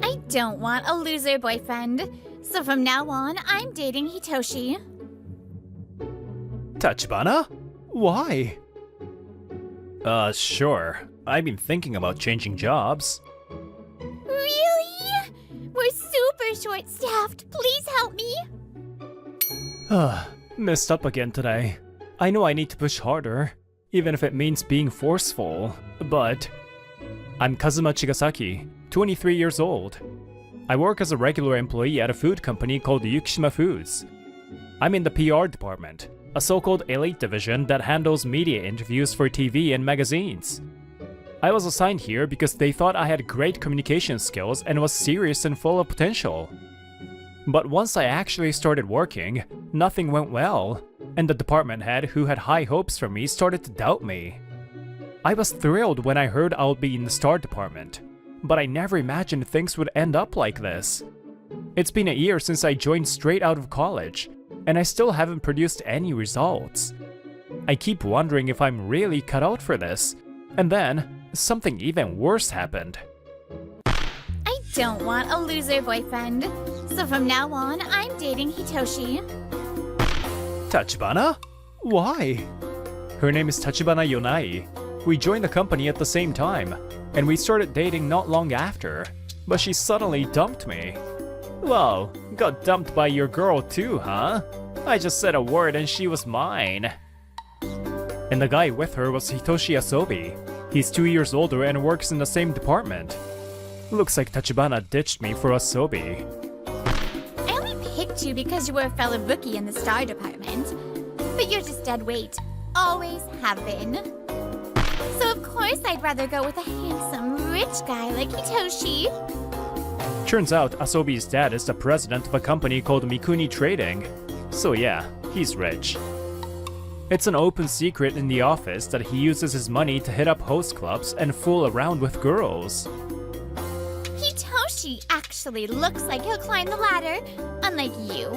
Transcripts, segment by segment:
I don't want a loser boyfriend, so from now on, I'm dating Hitoshi. Tachibana? Why? Sure. I've been thinking about changing jobs. Really? We're super short-staffed. Please help me. Messed up again today. I know I need to push harder, even if it means being forceful, but... I'm Kazuma Chigasaki, 23 years old. I work as a regular employee at a food company called Yukishima Foods. I'm in the PR department, a so-called elite division that handles media interviews for TV and magazines. I was assigned here because they thought I had great communication skills and was serious and full of potential. But once I actually started working, nothing went well, and the department head who had high hopes for me started to doubt me. I was thrilled when I heard I'll be in the star department, but I never imagined things would end up like this. It's been a year since I joined straight out of college, and I still haven't produced any results. I keep wondering if I'm really cut out for this, and then something even worse happened. I don't want a loser boyfriend, so from now on, I'm dating Hitoshi. Tachibana? Why? Her name is Tachibana Yonai. We joined the company at the same time, and we started dating not long after, but she suddenly dumped me. Whoa, got dumped by your girl too, huh? I just said a word and she was mine. And the guy with her was Hitoshi Asobi. He's 2 years older and works in the same department. Looks like Tachibana ditched me for Asobi. I only picked you because you were a fellow rookie in the star department, but you're just dead weight. Always have been. So of course I'd rather go with a handsome, rich guy like Hitoshi. Turns out Asobi's dad is the president of a company called Mikuni Trading. So yeah, he's rich. It's an open secret in the office that he uses his money to hit up host clubs and fool around with girls. Hitoshi actually looks like he'll climb the ladder, unlike you.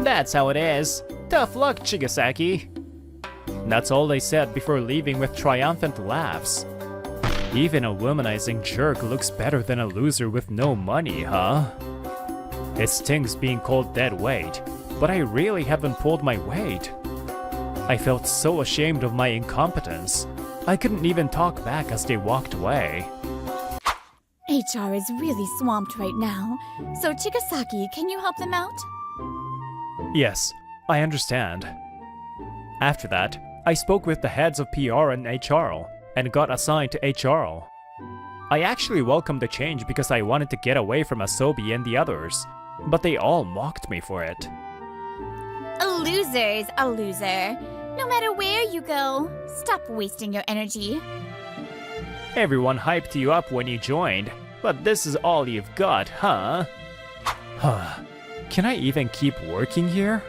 That's how it is. Tough luck, Chigasaki. That's all they said before leaving with triumphant laughs. Even a womanizing jerk looks better than a loser with no money, huh? It stings being called dead weight, but I really haven't pulled my weight. I felt so ashamed of my incompetence. I couldn't even talk back as they walked away. HR is really swamped right now, so Chigasaki, can you help them out? Yes, I understand. After that, I spoke with the heads of PR and HR, and got assigned to HR. I actually welcomed the change because I wanted to get away from Asobi and the others, but they all mocked me for it. A loser's a loser. No matter where you go, stop wasting your energy. Everyone hyped you up when you joined, but this is all you've got, huh? Can I even keep working here?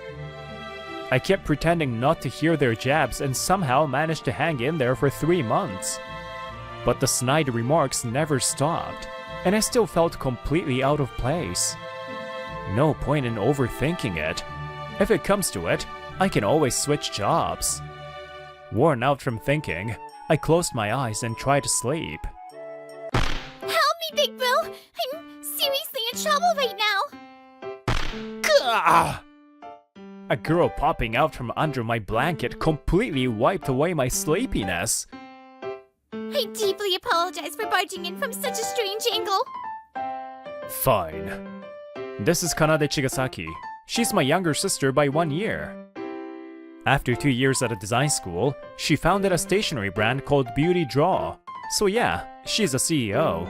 I kept pretending not to hear their jabs and somehow managed to hang in there for 3 months. But the snide remarks never stopped, and I still felt completely out of place. No point in overthinking it. If it comes to it, I can always switch jobs. Worn out from thinking, I closed my eyes and tried to sleep. Help me, Big Bro! I'm seriously in trouble right now! Gah! A girl popping out from under my blanket completely wiped away my sleepiness. I deeply apologize for barging in from such a strange angle. Fine. This is Kanade Chigasaki. She's my younger sister by 1 year. After 2 years at a design school, she founded a stationery brand called Beauty Draw. So yeah, she's a CEO.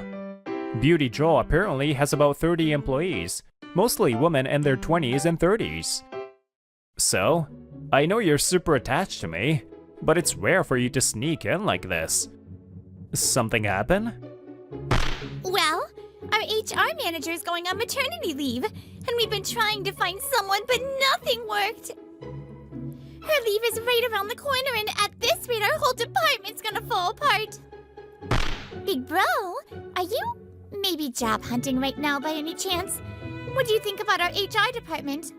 Beauty Draw apparently has about 30 employees, mostly women in their 20s and 30s. So, I know you're super attached to me, but it's rare for you to sneak in like this. Something happen? Well, our HR manager is going on maternity leave, and we've been trying to find someone, but nothing worked. Her leave is right around the corner, and at this rate, our whole department's gonna fall apart. Big Bro, are you maybe job hunting right now by any chance? What do you think about our HR department?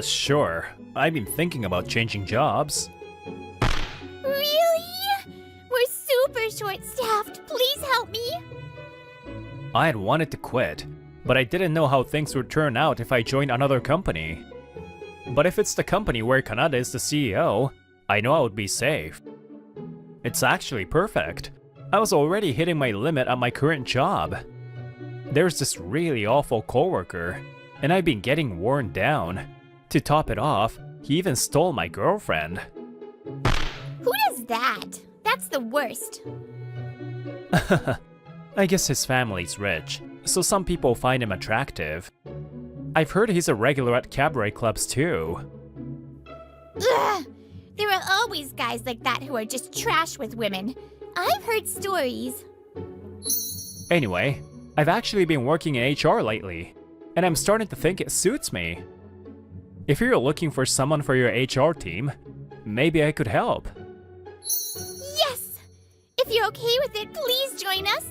Sure. I've been thinking about changing jobs. Really? We're super short-staffed. Please help me. I had wanted to quit, but I didn't know how things would turn out if I joined another company. But if it's the company where Kanada is the CEO, I know I would be safe. It's actually perfect. I was already hitting my limit at my current job. There's this really awful coworker, and I've been getting worn down. To top it off, he even stole my girlfriend. Who does that? That's the worst. I guess his family's rich, so some people find him attractive. I've heard he's a regular at cabaret clubs too. Ugh! There are always guys like that who are just trash with women. I've heard stories. Anyway, I've actually been working in HR lately, and I'm starting to think it suits me. If you're looking for someone for your HR team, maybe I could help. Yes! If you're okay with it, please join us.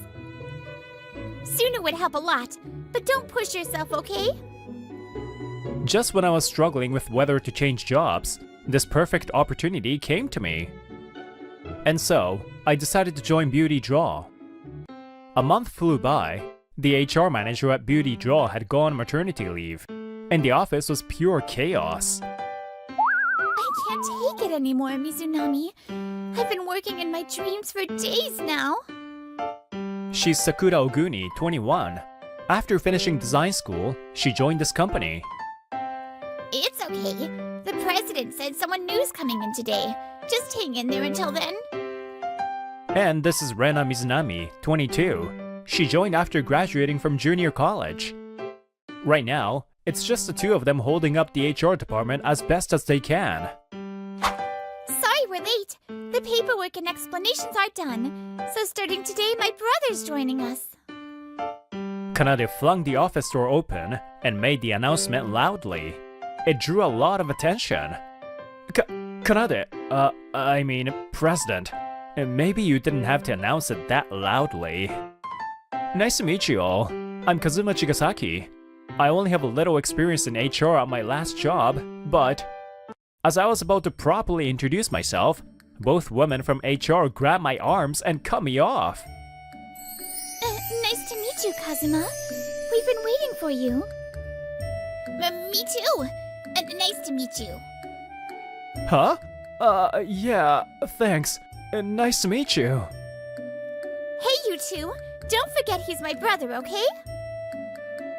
Sooner would help a lot, but don't push yourself, okay? Just when I was struggling with whether to change jobs, this perfect opportunity came to me. And so, I decided to join Beauty Draw. A month flew by, the HR manager at Beauty Draw had gone on maternity leave, and the office was pure chaos. I can't take it anymore, Mizunami. I've been working in my dreams for days now. She's Sakura Oguni, 21. After finishing design school, she joined this company. It's okay. The president said someone new's coming in today. Just hang in there until then. And this is Rena Mizunami, 22. She joined after graduating from junior college. Right now, it's just the two of them holding up the HR department as best as they can. Sorry we're late. The paperwork and explanations are done. So starting today, my brother's joining us. Kanade flung the office door open and made the announcement loudly. It drew a lot of attention. Kanade, President. Maybe you didn't have to announce it that loudly. Nice to meet you all. I'm Kazuma Chigasaki. I only have a little experience in HR at my last job, but as I was about to properly introduce myself, both women from HR grabbed my arms and cut me off. Nice to meet you, Kazuma. We've been waiting for you. Me too. Nice to meet you. Huh? Yeah, thanks. Nice to meet you. Hey, you two. Don't forget he's my brother, okay?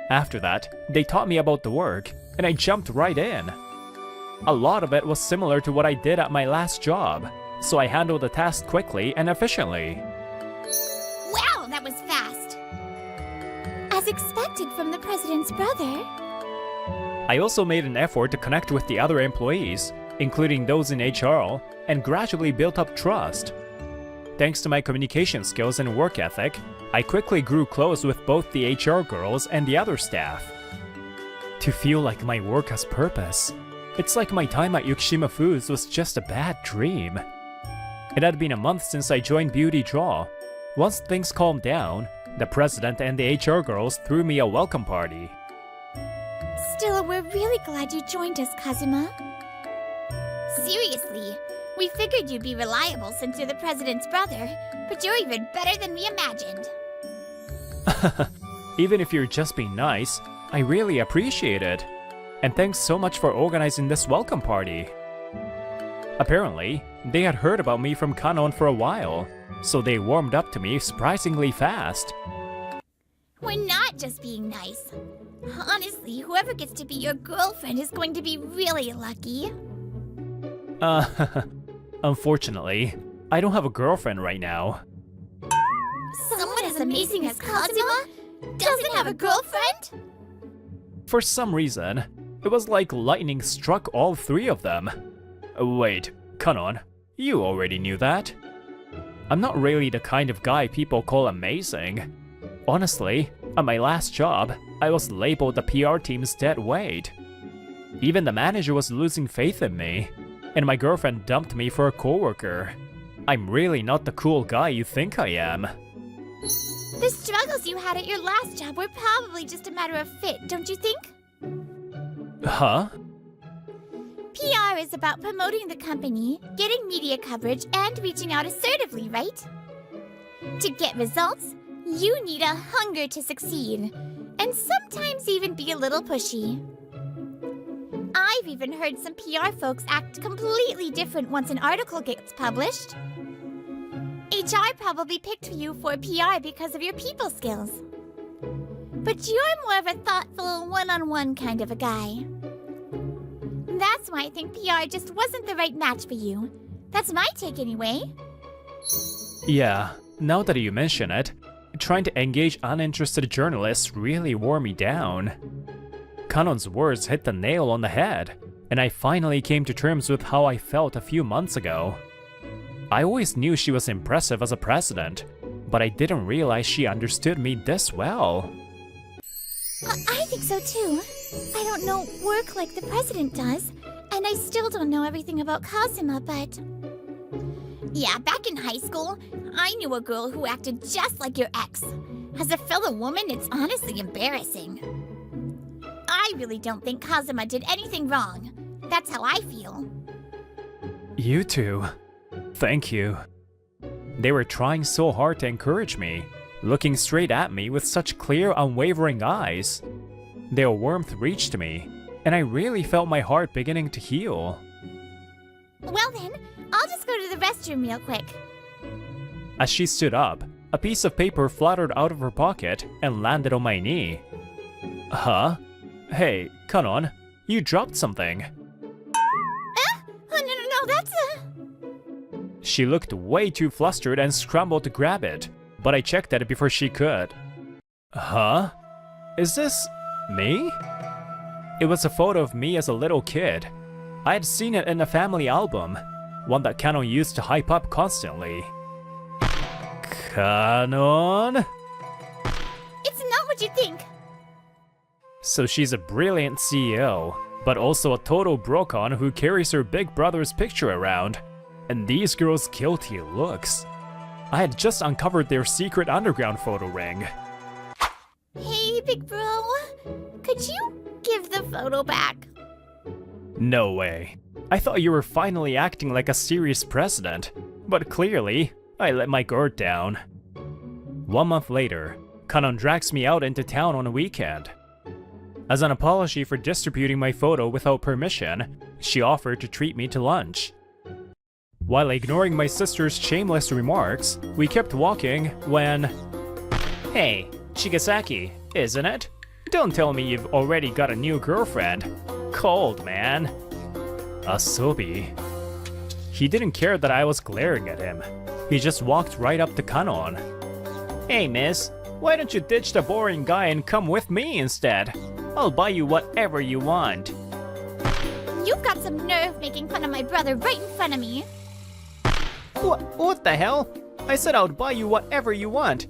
After that, they taught me about the work, and I jumped right in. A lot of it was similar to what I did at my last job, so I handled the task quickly and efficiently. Wow, that was fast. As expected from the president's brother. I also made an effort to connect with the other employees, including those in HR, and gradually built up trust. Thanks to my communication skills and work ethic, I quickly grew close with both the HR girls and the other staff. To feel like my work has purpose, it's like my time at Yukishima Foods was just a bad dream. It had been a month since I joined Beauty Draw. Once things calmed down, the president and the HR girls threw me a welcome party. Still, we're really glad you joined us, Kazuma. Seriously, we figured you'd be reliable since you're the president's brother, but you're even better than we imagined. Even if you're just being nice, I really appreciate it. And thanks so much for organizing this welcome party. Apparently, they had heard about me from Kanon for a while, so they warmed up to me surprisingly fast. We're not just being nice. Honestly, whoever gets to be your girlfriend is going to be really lucky. Unfortunately, I don't have a girlfriend right now. Someone as amazing as Kazuma doesn't have a girlfriend? For some reason, it was like lightning struck all three of them. Wait, Kanon, you already knew that? I'm not really the kind of guy people call amazing. Honestly, at my last job, I was labeled the PR team's dead weight. Even the manager was losing faith in me, and my girlfriend dumped me for a coworker. I'm really not the cool guy you think I am. The struggles you had at your last job were probably just a matter of fit, don't you think? Huh? PR is about promoting the company, getting media coverage, and reaching out assertively, right? To get results, You need a hunger to succeed, and sometimes even be a little pushy. I've even heard some PR folks act completely different once an article gets published. HR probably picked you for PR because of your people skills. But you're more of a thoughtful, one-on-one kind of a guy. That's why I think PR just wasn't the right match for you. That's my take anyway. Yeah, now that you mention it, trying to engage uninterested journalists really wore me down. Kanon's words hit the nail on the head, and I finally came to terms with how I felt a few months ago. I always knew she was impressive as a president, but I didn't realize she understood me this well. I think so too. I don't know work like the president does, and I still don't know everything about Kazuma, but... Yeah, back in high school, I knew a girl who acted just like your ex. As a fellow woman, it's honestly embarrassing. I really don't think Kazuma did anything wrong. That's how I feel. You two. Thank you. They were trying so hard to encourage me, looking straight at me with such clear, unwavering eyes. Their warmth reached me, and I really felt my heart beginning to heal. Well then, I'll just go to the restroom real quick. As she stood up, a piece of paper fluttered out of her pocket and landed on my knee. Huh? Hey, Kanon, you dropped something. Oh, no, that's a... She looked way too flustered and scrambled to grab it, but I checked it before she could. Huh? Is this me? It was a photo of me as a little kid. I had seen it in a family album, one that Kanon used to hype up constantly. Kanon? It's not what you think. So she's a brilliant CEO, but also a total brocon who carries her big brother's picture around. And these girls' guilty looks. I had just uncovered their secret underground photo ring. Hey, big bro. Could you give the photo back? No way. I thought you were finally acting like a serious president, but clearly, I let my guard down. 1 month later, Kanon drags me out into town on a weekend. As an apology for distributing my photo without permission, she offered to treat me to lunch. While ignoring my sister's shameless remarks, we kept walking when... Hey, Chigasaki, isn't it? Don't tell me you've already got a new girlfriend. Cold, man. Asobi. He didn't care that I was glaring at him. He just walked right up to Kanon. Hey, miss, why don't you ditch the boring guy and come with me instead? I'll buy you whatever you want. You've got some nerve making fun of my brother right in front of me. What the hell? I said I would buy you whatever you want.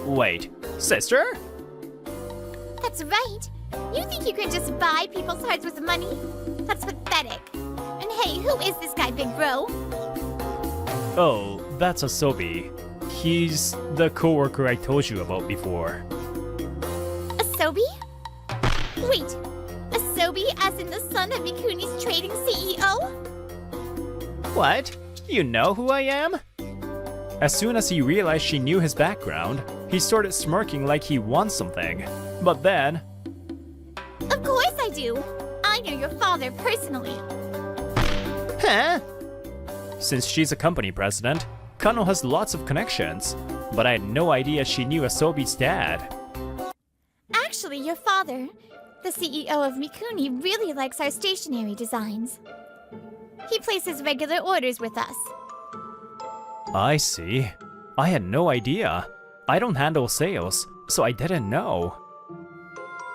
Wait, sister? That's right. You think you can just buy people's hearts with money? That's pathetic. And hey, who is this guy, big bro? Oh, that's Asobi. He's the coworker I told you about before. Asobi? Wait, Asobi as in the son of Mikuni's trading CEO? What? You know who I am? As soon as he realized she knew his background, he started smirking like he won something. But then... Of course I do! I know your father personally. Huh? Since she's a company president, Kano has lots of connections, but I had no idea she knew Asobi's dad. Actually, your father, the CEO of Mikuni, really likes our stationery designs. He places regular orders with us. I see. I had no idea. I don't handle sales, so I didn't know.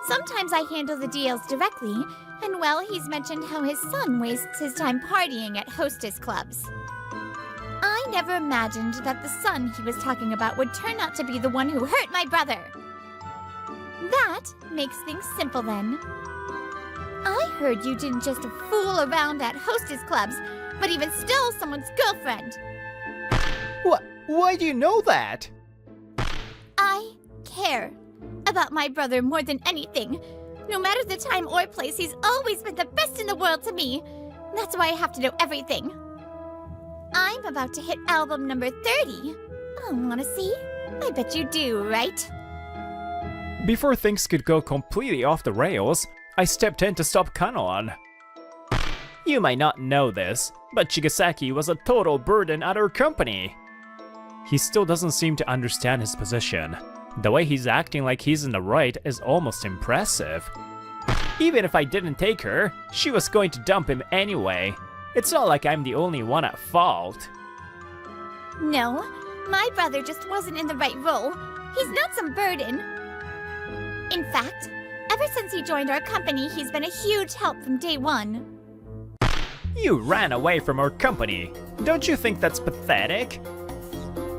Sometimes I handle the deals directly, and well, he's mentioned how his son wastes his time partying at hostess clubs. I never imagined that the son he was talking about would turn out to be the one who hurt my brother. That makes things simple then. I heard you didn't just fool around at hostess clubs, but even stole someone's girlfriend. What? Why do you know that? I care about my brother more than anything. No matter the time or place, he's always been the best in the world to me. That's why I have to know everything. I'm about to hit album number 30. Oh, wanna see? I bet you do, right? Before things could go completely off the rails, I stepped in to stop Kanon. You might not know this, but Chigasaki was a total burden at our company. He still doesn't seem to understand his position. The way he's acting like he's in the right is almost impressive. Even if I didn't take her, she was going to dump him anyway. It's not like I'm the only one at fault. No, my brother just wasn't in the right role. He's not some burden. In fact, ever since he joined our company, he's been a huge help from day one. You ran away from our company. Don't you think that's pathetic?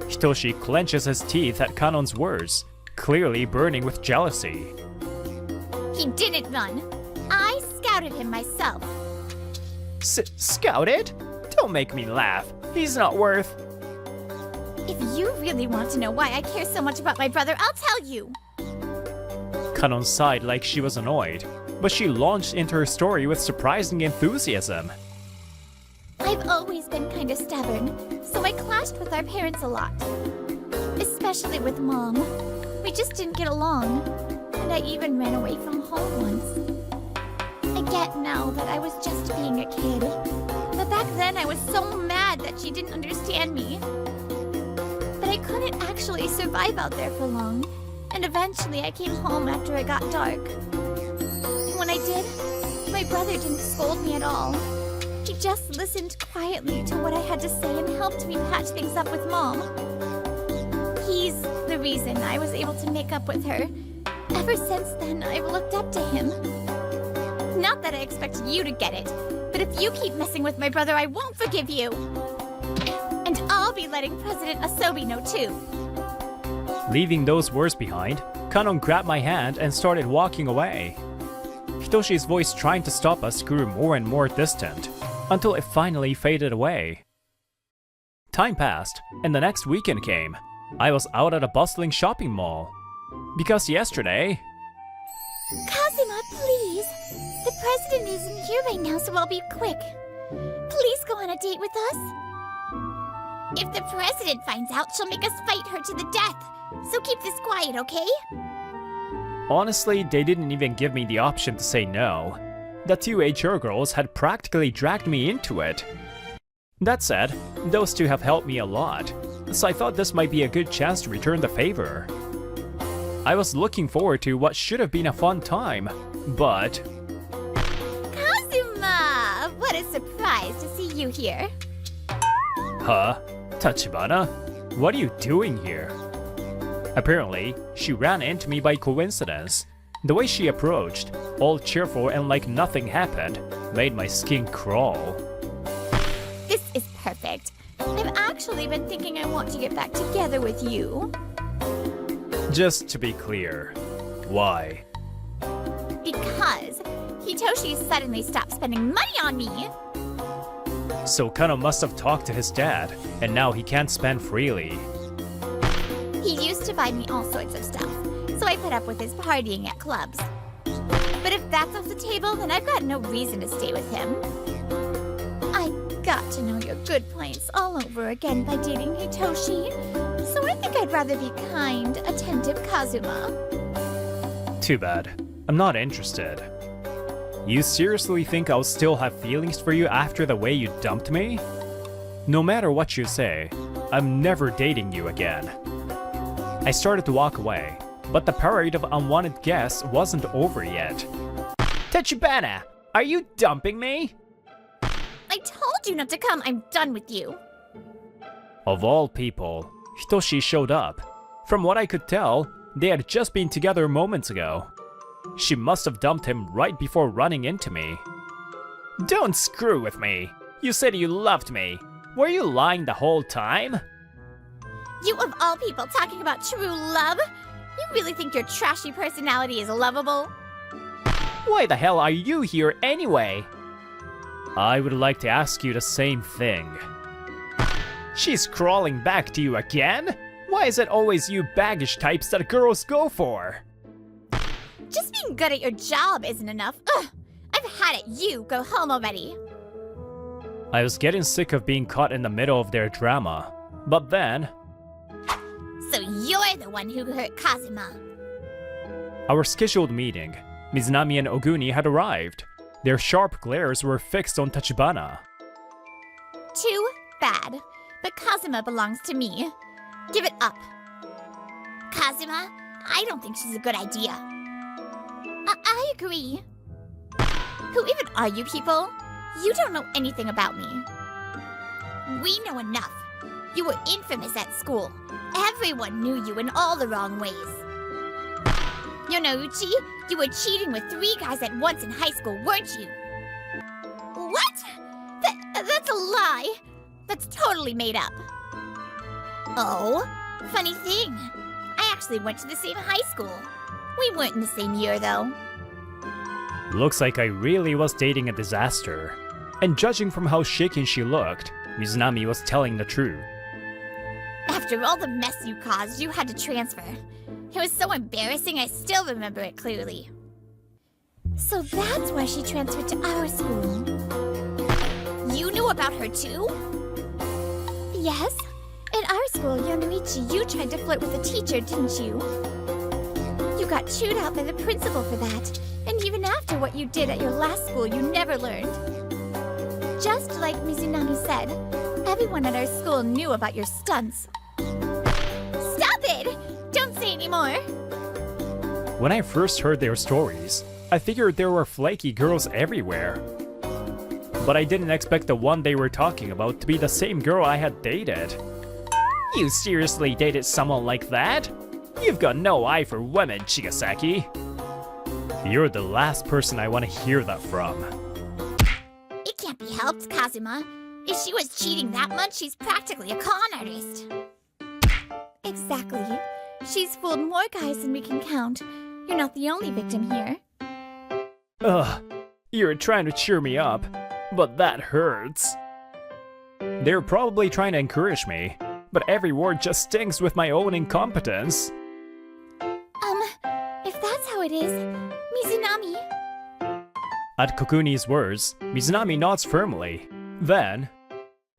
Hitoshi clenches his teeth at Kanon's words, clearly burning with jealousy. He didn't run. I scouted him myself. Scouted? Don't make me laugh. He's not worth... If you really want to know why I care so much about my brother, I'll tell you. Kanon sighed like she was annoyed, but she launched into her story with surprising enthusiasm. I've always been kind of stubborn, so I clashed with our parents a lot. Especially with Mom. We just didn't get along, and I even ran away from home once. I get now that I was just being a kid, but back then I was so mad that she didn't understand me. But I couldn't actually survive out there for long, and eventually I came home after it got dark. When I did, my brother didn't scold me at all. He just listened quietly to what I had to say and helped me patch things up with Mom. He's the reason I was able to make up with her. Ever since then, I've looked up to him. Not that I expect you to get it, but if you keep messing with my brother, I won't forgive you. And I'll be letting President Asobi know too. Leaving those words behind, Kanon grabbed my hand and started walking away. Hitoshi's voice trying to stop us grew more and more distant, until it finally faded away. Time passed, and the next weekend came. I was out at a bustling shopping mall. Because yesterday... Kazuma, please! The president isn't here right now, so I'll be quick. Please go on a date with us. If the president finds out, she'll make us fight her to the death. So keep this quiet, okay? Honestly, they didn't even give me the option to say no. The two HR girls had practically dragged me into it. That said, those two have helped me a lot, so I thought this might be a good chance to return the favor. I was looking forward to what should have been a fun time, but... Kazuma! What a surprise to see you here. Huh? Tachibana? What are you doing here? Apparently, she ran into me by coincidence. The way she approached, all cheerful and like nothing happened, made my skin crawl. This is perfect. I've actually been thinking I want to get back together with you. Just to be clear, why? Because Hitoshi suddenly stopped spending money on me. So Kano must have talked to his dad, and now he can't spend freely. He used to buy me all sorts of stuff, so I put up with his partying at clubs. But if that's off the table, then I've got no reason to stay with him. I got to know your good points all over again by dating Hitoshi, so I think I'd rather be kind, attentive Kazuma. Too bad. I'm not interested. You seriously think I'll still have feelings for you after the way you dumped me? No matter what you say, I'm never dating you again. I started to walk away, but the parade of unwanted guests wasn't over yet. Tachibana, are you dumping me? I told you not to come. I'm done with you. Of all people, Hitoshi showed up. From what I could tell, they had just been together moments ago. She must have dumped him right before running into me. Don't screw with me. You said you loved me. Were you lying the whole time? You of all people talking about true love? You really think your trashy personality is lovable? Why the hell are you here anyway? I would like to ask you the same thing. She's crawling back to you again? Why is it always you baggish types that girls go for? Just being good at your job isn't enough. Ugh! I've had it. You go home already. I was getting sick of being caught in the middle of their drama. But then... So You're the one who hurt Kazuma. Our scheduled meeting, Mizunami and Oguni had arrived. Their sharp glares were fixed on Tachibana. Too bad. But Kazuma belongs to me. Give it up. Kazuma, I don't think she's a good idea. I agree. Who even are you people? You don't know anything about me. We know enough. You were infamous at school. Everyone knew you in all the wrong ways. Yonouchi, you were cheating with 3 guys at once in high school, weren't you? What? That's a lie. That's totally made up. Oh, funny thing. I actually went to the same high school. We weren't in the same year, though. Looks like I really was dating a disaster. And judging from how shaken she looked, Mizunami was telling the truth. After all the mess you caused, you had to transfer. It was so embarrassing, I still remember it clearly. So that's why she transferred to our school. You knew about her too? Yes. At our school, Yonouchi, you tried to flirt with a teacher, didn't you? You got chewed out by the principal for that. And even after what you did at your last school, you never learned. Just like Mizunami said, everyone at our school knew about your stunts. Stop it! Don't say any more. When I first heard their stories, I figured there were flaky girls everywhere. But I didn't expect the one they were talking about to be the same girl I had dated. You seriously dated someone like that? You've got no eye for women, Chigasaki. You're the last person I want to hear that from. It can't be helped, Kazuma. If she was cheating that much, she's practically a con artist. Exactly. She's fooled more guys than we can count. You're not the only victim here. Ugh, you're trying to cheer me up, but that hurts. They're probably trying to encourage me, but every word just stings with my own incompetence. If that's how it is, Mizunami. At Kokuni's words, Mizunami nods firmly. Then,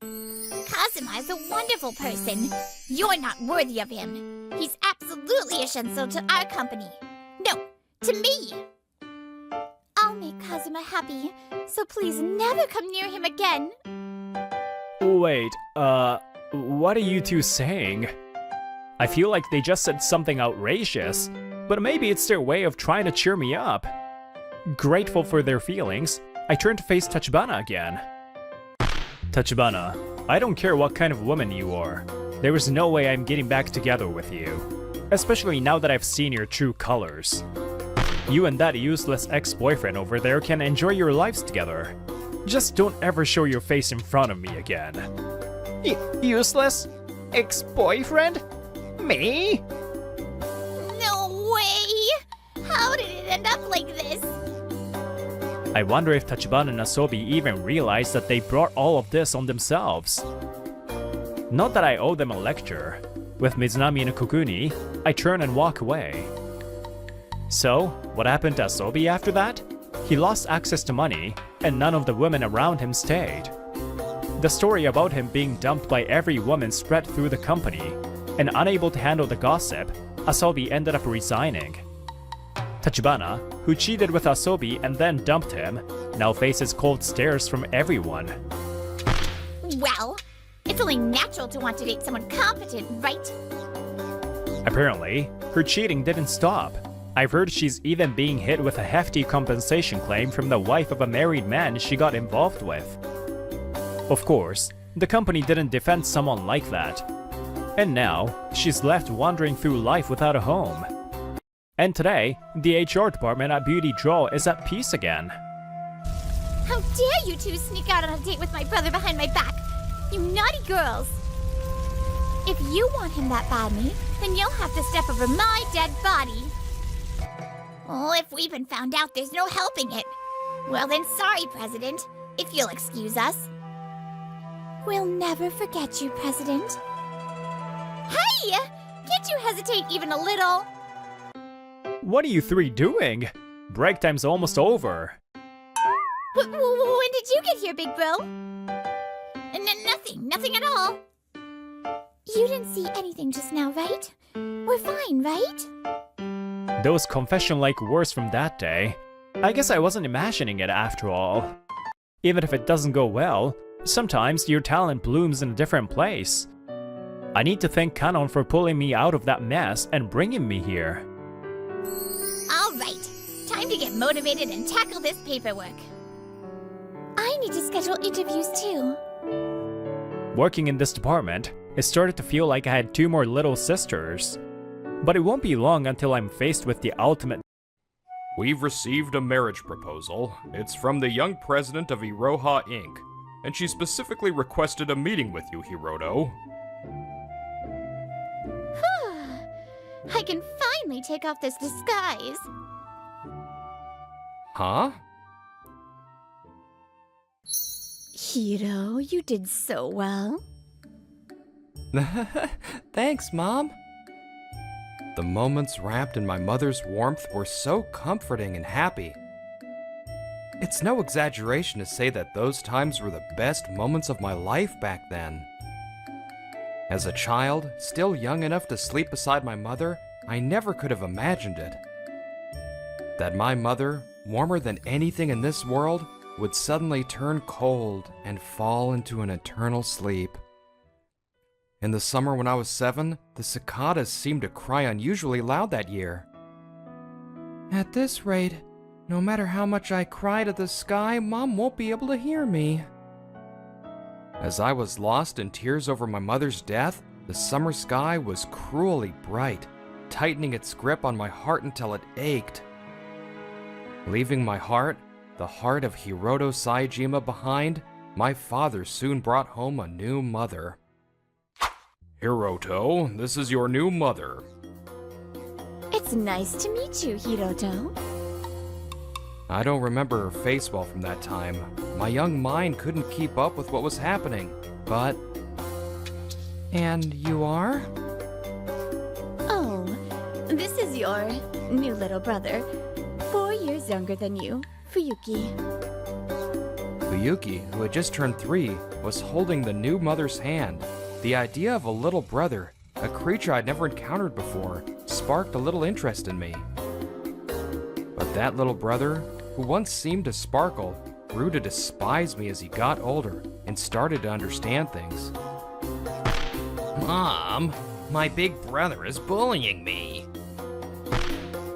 Kazuma is a wonderful person. You're not worthy of him. He's absolutely essential to our company. No, to me. I'll make Kazuma happy, so please never come near him again. wait, what are you two saying? I feel like they just said something outrageous, but maybe it's their way of trying to cheer me up. Grateful for their feelings, I turn to face Tachibana again. Tachibana, I don't care what kind of woman you are. There is no way I'm getting back together with you. Especially now that I've seen your true colors. You and that useless ex-boyfriend over there can enjoy your lives together. Just don't ever show your face in front of me again. Useless? Ex-boyfriend? Me? No way! How did it end up like this? I wonder if Tachibana and Asobi even realized that they brought all of this on themselves. Not that I owe them a lecture. With Mizunami and Kokuni, I turn and walk away. So, what happened to Asobi after that? He lost access to money, and none of the women around him stayed. The story about him being dumped by every woman spread through the company, and unable to handle the gossip, Asobi ended up resigning. Tachibana, who cheated with Asobi and then dumped him, now faces cold stares from everyone. Well, it's only natural to want to date someone competent, right? Apparently, her cheating didn't stop. I've heard she's even being hit with a hefty compensation claim from the wife of a married man she got involved with. Of course, the company didn't defend someone like that. And now, she's left wandering through life without a home. And today, the HR department at Beauty Draw is at peace again. How dare you two sneak out on a date with my brother behind my back? You naughty girls! If you want him that badly, then you'll have to step over my dead body. Oh, if we've been found out, there's no helping it. Well then, sorry, President, if you'll excuse us. We'll never forget you, President. Hey! Can't you hesitate even a little? What are you three doing? Break time's almost over. When did you get here, big bro? Nothing at all. You didn't see anything just now, right? We're fine, right? Those confession-like words from that day, I guess I wasn't imagining it after all. Even if it doesn't go well, sometimes your talent blooms in a different place. I need to thank Canon for pulling me out of that mess and bringing me here. Alright, time to get motivated and tackle this paperwork. I need to schedule interviews too. Working in this department, it started to feel like I had two more little sisters. But it won't be long until I'm faced with the ultimate. We've received a marriage proposal. It's from the young president of Iroha Inc., and she specifically requested a meeting with you, Hiroto. I can finally take off this disguise. Huh? Hiro, you did so well. Thanks, Mom. The moments wrapped in my mother's warmth were so comforting and happy. It's no exaggeration to say that those times were the best moments of my life back then. As a child, still young enough to sleep beside my mother, I never could have imagined it. That my mother, warmer than anything in this world, would suddenly turn cold and fall into an eternal sleep. In the summer when I was 7, the cicadas seemed to cry unusually loud that year. At this rate, no matter how much I cry to the sky, Mom won't be able to hear me. As I was lost in tears over my mother's death, the summer sky was cruelly bright, tightening its grip on my heart until it ached. Leaving my heart, the heart of Hiroto Saejima behind, my father soon brought home a new mother. Hiroto, this is your new mother. It's nice to meet you, Hiroto. I don't remember her face well from that time. My young mind couldn't keep up with what was happening, but... And you are? Oh, this is your new little brother. 4 years younger than you, Fuyuki. Fuyuki, who had just turned 3, was holding the new mother's hand. The idea of a little brother, a creature I'd never encountered before, sparked a little interest in me. But that little brother, who once seemed to sparkle, grew to despise me as he got older and started to understand things. Mom, my big brother is bullying me.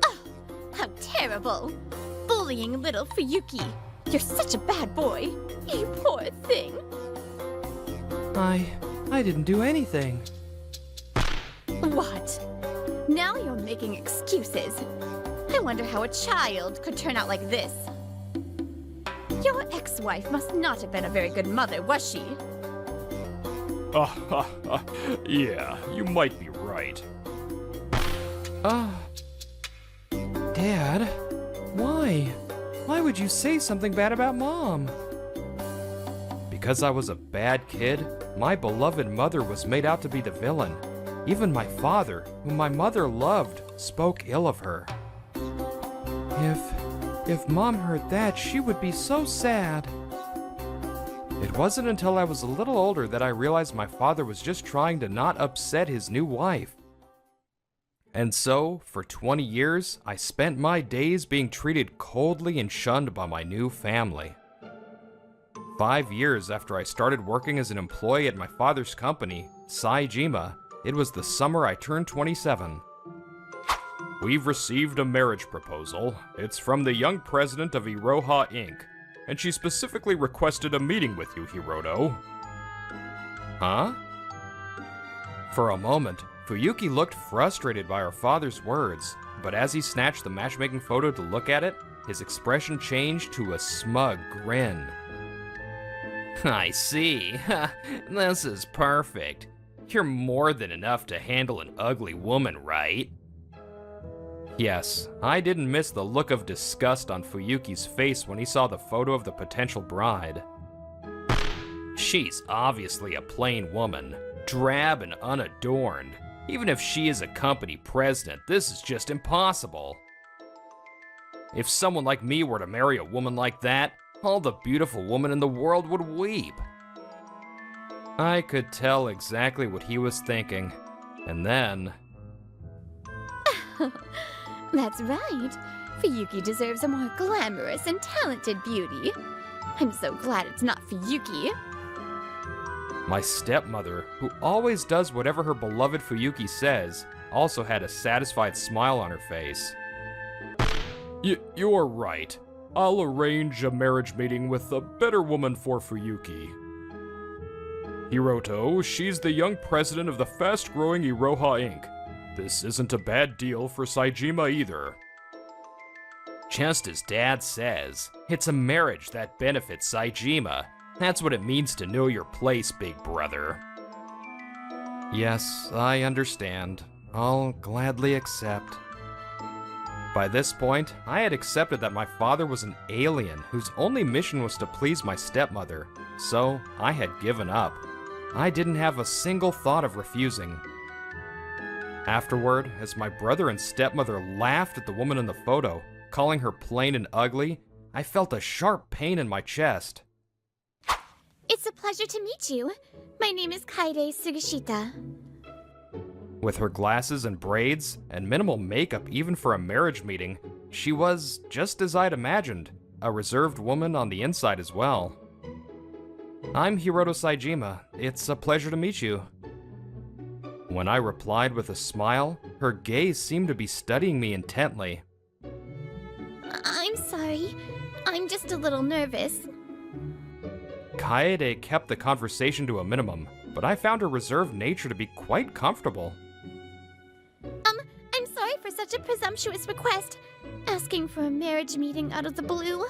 Oh, how terrible! Bullying little Fuyuki. You're such a bad boy. You poor thing. I didn't do anything. What? Now you're making excuses. I wonder how a child could turn out like this. Your ex-wife must not have been a very good mother, was she? Yeah, you might be right. Dad, why? Why would you say something bad about Mom? Because I was a bad kid, my beloved mother was made out to be the villain. Even my father, whom my mother loved, spoke ill of her. If Mom heard that, she would be so sad. It wasn't until I was a little older that I realized my father was just trying to not upset his new wife. And so, for 20 years, I spent my days being treated coldly and shunned by my new family. 5 years after I started working as an employee at my father's company, Saejima, it was the summer I turned 27. We've received a marriage proposal. It's from the young president of Iroha Inc., and she specifically requested a meeting with you, Hiroto. Huh? For a moment, Fuyuki looked frustrated by her father's words, but as he snatched the matchmaking photo to look at it, his expression changed to a smug grin. I see. This is perfect. You're more than enough to handle an ugly woman, right? Yes, I didn't miss the look of disgust on Fuyuki's face when he saw the photo of the potential bride. She's obviously a plain woman, drab and unadorned. Even if she is a company president, this is just impossible. If someone like me were to marry a woman like that, all the beautiful women in the world would weep. I could tell exactly what he was thinking, and then... That's right. Fuyuki deserves a more glamorous and talented beauty. I'm so glad it's not Fuyuki. My stepmother, who always does whatever her beloved Fuyuki says, also had a satisfied smile on her face. You're right. I'll arrange a marriage meeting with a better woman for Fuyuki. Hiroto, she's the young president of the fast-growing Iroha Inc. This isn't a bad deal for Saejima either. Just as Dad says, it's a marriage that benefits Saejima. That's what it means to know your place, big brother. Yes, I understand. I'll gladly accept. By this point, I had accepted that my father was an alien whose only mission was to please my stepmother, so I had given up. I didn't have a single thought of refusing. Afterward, as my brother and stepmother laughed at the woman in the photo, calling her plain and ugly, I felt a sharp pain in my chest. It's a pleasure to meet you. My name is Kaede Sugishita. With her glasses and braids, and minimal makeup even for a marriage meeting, she was, just as I'd imagined, a reserved woman on the inside as well. I'm Hiroto Saejima. It's a pleasure to meet you. When I replied with a smile, her gaze seemed to be studying me intently. I'm sorry. I'm just a little nervous. Kaede kept the conversation to a minimum, but I found her reserved nature to be quite comfortable. I'm sorry for such a presumptuous request. Asking for a marriage meeting out of the blue.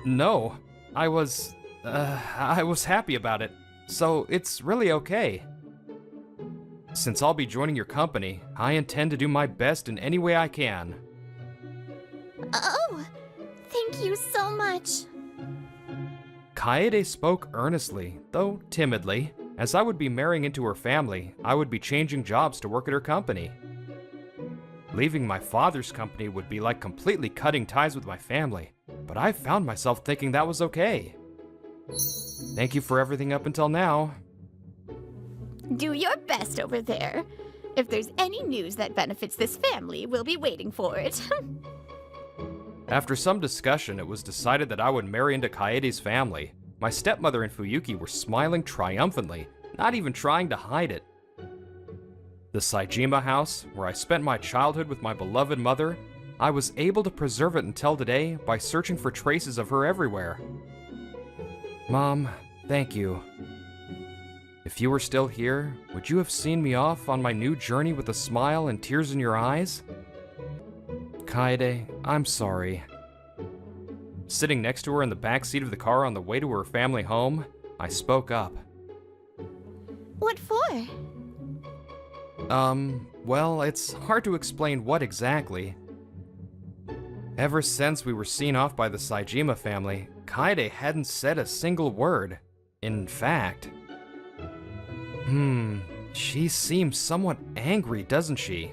No. I was happy about it, so it's really okay. Since I'll be joining your company, I intend to do my best in any way I can. Oh, thank you so much. Kaede spoke earnestly, though timidly. As I would be marrying into her family, I would be changing jobs to work at her company. Leaving my father's company would be like completely cutting ties with my family, but I found myself thinking that was okay. Thank you for everything up until now. Do your best over there. If there's any news that benefits this family, we'll be waiting for it. After some discussion, it was decided that I would marry into Kaede's family. My stepmother and Fuyuki were smiling triumphantly, not even trying to hide it. The Saejima house, where I spent my childhood with my beloved mother, I was able to preserve it until today by searching for traces of her everywhere. Mom, thank you. If you were still here, would you have seen me off on my new journey with a smile and tears in your eyes? Kaede, I'm sorry. Sitting next to her in the back seat of the car on the way to her family home, I spoke up. What for? Well, it's hard to explain what exactly. Ever since we were seen off by the Saejima family, Kaede hadn't said a single word. In fact... she seems somewhat angry, doesn't she?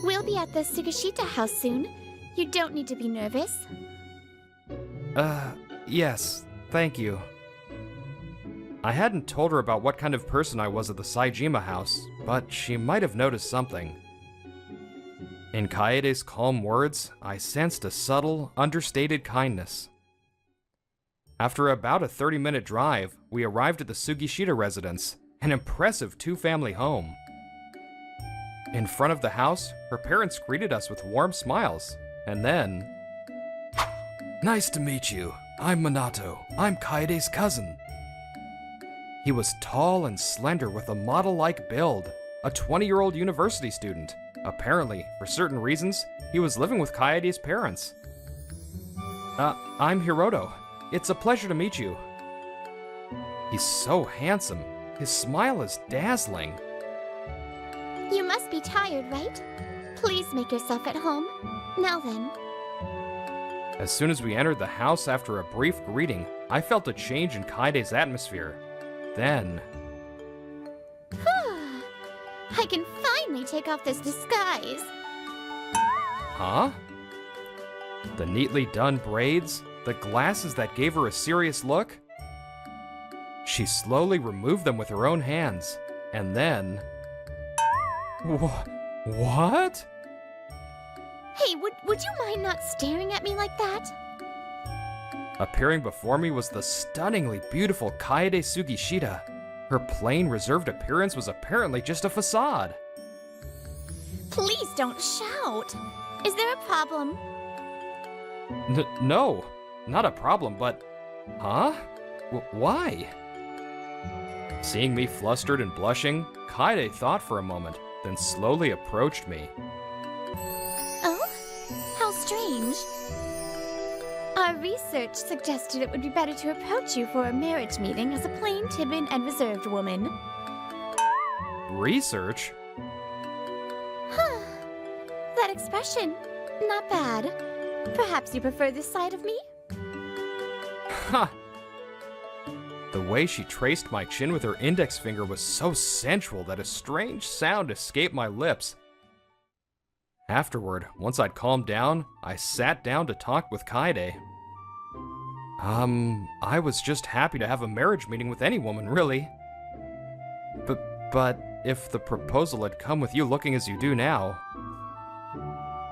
We'll be at the Sugishita house soon. You don't need to be nervous. Yes, thank you. I hadn't told her about what kind of person I was at the Saejima house, but she might have noticed something. In Kaede's calm words, I sensed a subtle, understated kindness. After about a 30-minute drive, we arrived at the Sugishita residence, an impressive two-family home. In front of the house, her parents greeted us with warm smiles, and then... Nice to meet you. I'm Minato. I'm Kaede's cousin. He was tall and slender with a model-like build, a 20-year-old university student. Apparently, for certain reasons, he was living with Kaede's parents. I'm Hiroto. It's a pleasure to meet you. He's so handsome. His smile is dazzling. You must be tired, right? Please make yourself at home. Now then. As soon as we entered the house after a brief greeting, I felt a change in Kaede's atmosphere. Then... I can finally take off this disguise. Huh? The neatly done braids, the glasses that gave her a serious look. She slowly removed them with her own hands, and then... What? Hey, would you mind not staring at me like that? Appearing before me was the stunningly beautiful Kaede Sugishita. Her plain, reserved appearance was apparently just a facade. Please don't shout. Is there a problem? No, not a problem, but... Huh? Why? Seeing me flustered and blushing, Kaede thought for a moment, then slowly approached me. Oh? How strange. Our research suggested it would be better to approach you for a marriage meeting as a plain, timid, and reserved woman. Research? That expression, not bad. Perhaps you prefer this side of me? Ha! The way she traced my chin with her index finger was so sensual that a strange sound escaped my lips. Afterward, once I'd calmed down, I sat down to talk with Kaede. I was just happy to have a marriage meeting with any woman, really. But if the proposal had come with you looking as you do now,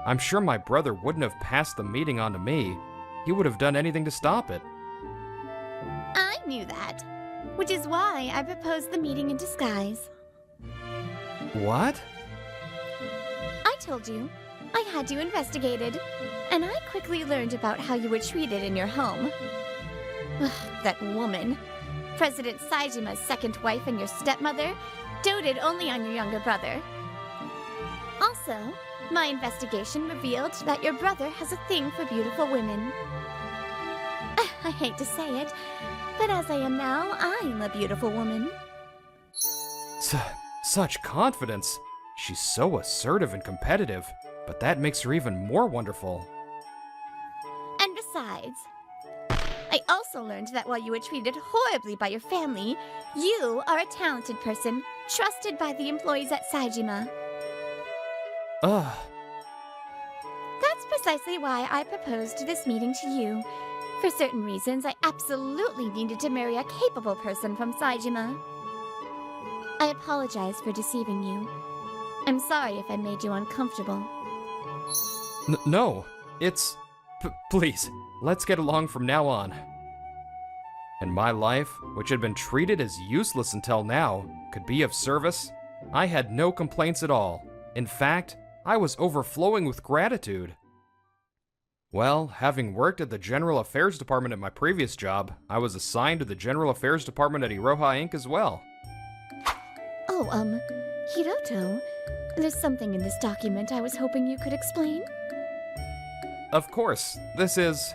I'm sure my brother wouldn't have passed the meeting on to me. He would have done anything to stop it. I knew that, which is why I proposed the meeting in disguise. What? I told you, I had you investigated, and I quickly learned about how you were treated in your home. Ugh, that woman, President Saijima's second wife and your stepmother, doted only on your younger brother. Also, my investigation revealed that your brother has a thing for beautiful women. I hate to say it, but as I am now, I'm a beautiful woman. Such confidence. She's so assertive and competitive, but that makes her even more wonderful. And besides, I also learned that while you were treated horribly by your family, you are a talented person, trusted by the employees at Saijima. Ugh. That's precisely why I proposed this meeting to you. For certain reasons, I absolutely needed to marry a capable person from Saijima. I apologize for deceiving you. I'm sorry if I made you uncomfortable. No, it's... please, let's get along from now on. And my life, which had been treated as useless until now, could be of service. I had no complaints at all. In fact, I was overflowing with gratitude. Well, having worked at the General Affairs Department at my previous job, I was assigned to the General Affairs Department at Iroha Inc. as well. Oh, Hiroto, there's something in this document I was hoping you could explain. Of course, this is...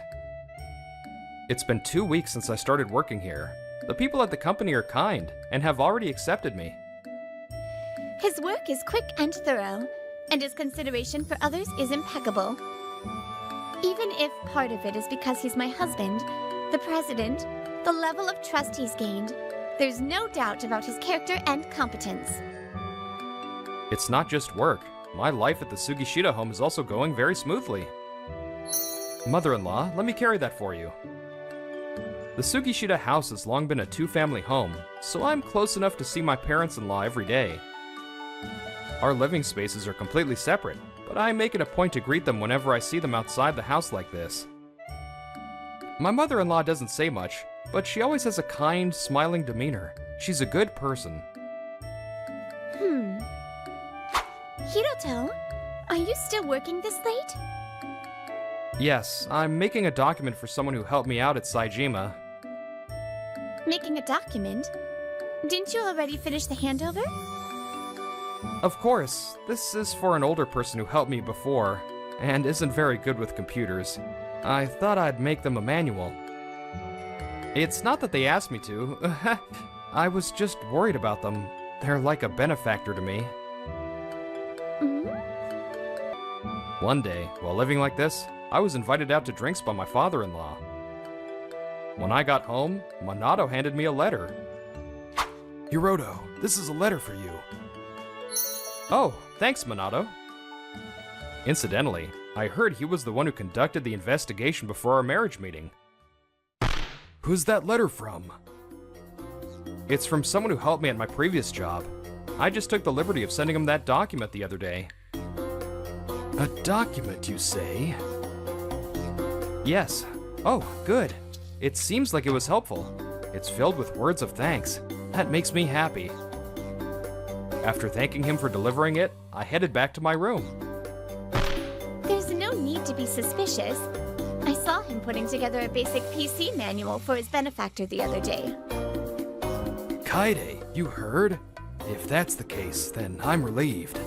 It's been 2 weeks since I started working here. The people at the company are kind, and have already accepted me. His work is quick and thorough, and his consideration for others is impeccable. Even if part of it is because he's my husband, the president, the level of trust he's gained, there's no doubt about his character and competence. It's not just work. My life at the Sugishita home is also going very smoothly. Mother-in-law, let me carry that for you. The Sugishita house has long been a two-family home, so I'm close enough to see my parents-in-law every day. Our living spaces are completely separate, but I make it a point to greet them whenever I see them outside the house like this. My mother-in-law doesn't say much, but she always has a kind, smiling demeanor. She's a good person. Hiroto, are you still working this late? Yes, I'm making a document for someone who helped me out at Saijima. Making a document? Didn't you already finish the handover? Of course, this is for an older person who helped me before, and isn't very good with computers. I thought I'd make them a manual. It's not that they asked me to. I was just worried about them. They're like a benefactor to me. One day, while living like this, I was invited out to drinks by my father-in-law. When I got home, Minato handed me a letter. Hiroto, this is a letter for you. Oh, thanks, Minato. Incidentally, I heard he was the one who conducted the investigation before our marriage meeting. Who's that letter from? It's from someone who helped me at my previous job. I just took the liberty of sending him that document the other day. A document, you say? Yes. Oh, good. It seems like it was helpful. It's filled with words of thanks. That makes me happy. After thanking him for delivering it, I headed back to my room. There's no need to be suspicious. I saw him putting together a basic PC manual for his benefactor the other day. Kaede, you heard? If that's the case, then I'm relieved.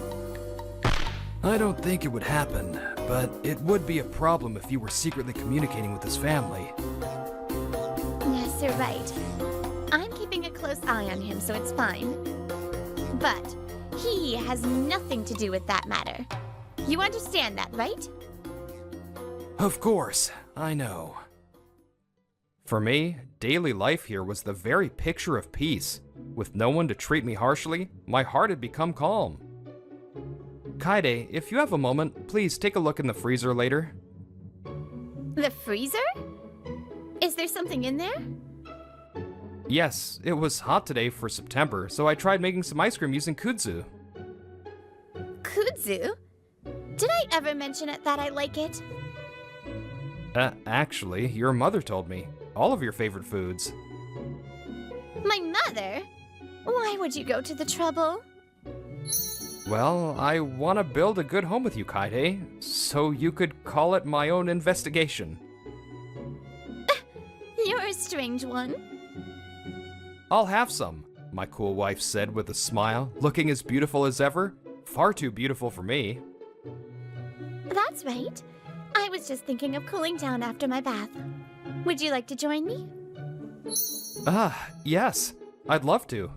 I don't think it would happen, but it would be a problem if you were secretly communicating with his family. Yes, you're right. I'm keeping a close eye on him, so it's fine. But he has nothing to do with that matter. You understand that, right? Of course, I know. For me, daily life here was the very picture of peace. With no one to treat me harshly, my heart had become calm. Kaede, if you have a moment, please take a look in the freezer later. The freezer? Is there something in there? Yes, it was hot today for September, so I tried making some ice cream using kudzu. Kudzu? Did I ever mention it that I like it? Actually, your mother told me. All of your favorite foods. My mother? Why would you go to the trouble? Well, I want to build a good home with you, Kaede, so you could call it my own investigation. You're a strange one. I'll have some, my cool wife said with a smile, looking as beautiful as ever. Far too beautiful for me. That's right. I was just thinking of cooling down after my bath. Would you like to join me? Yes, I'd love to.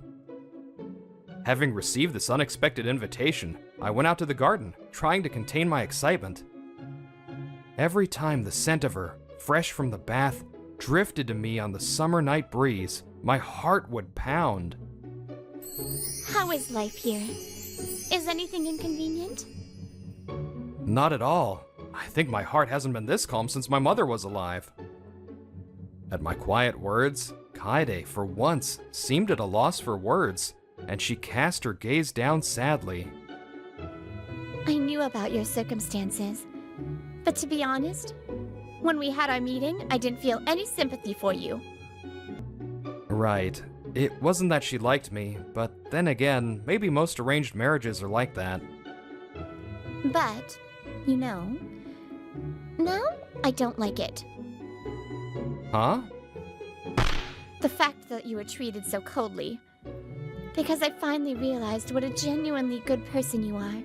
Having received this unexpected invitation, I went out to the garden, trying to contain my excitement. Every time the scent of her, fresh from the bath, drifted to me on the summer night breeze, my heart would pound. How is life here? Is anything inconvenient? Not at all. I think my heart hasn't been this calm since my mother was alive. At my quiet words, Kaede, for once, seemed at a loss for words, and she cast her gaze down sadly. I knew about your circumstances, but to be honest, when we had our meeting, I didn't feel any sympathy for you. Right. It wasn't that she liked me, but then again, maybe most arranged marriages are like that. But, you know, now I don't like it. Huh? The fact that you were treated so coldly. Because I finally realized what a genuinely good person you are.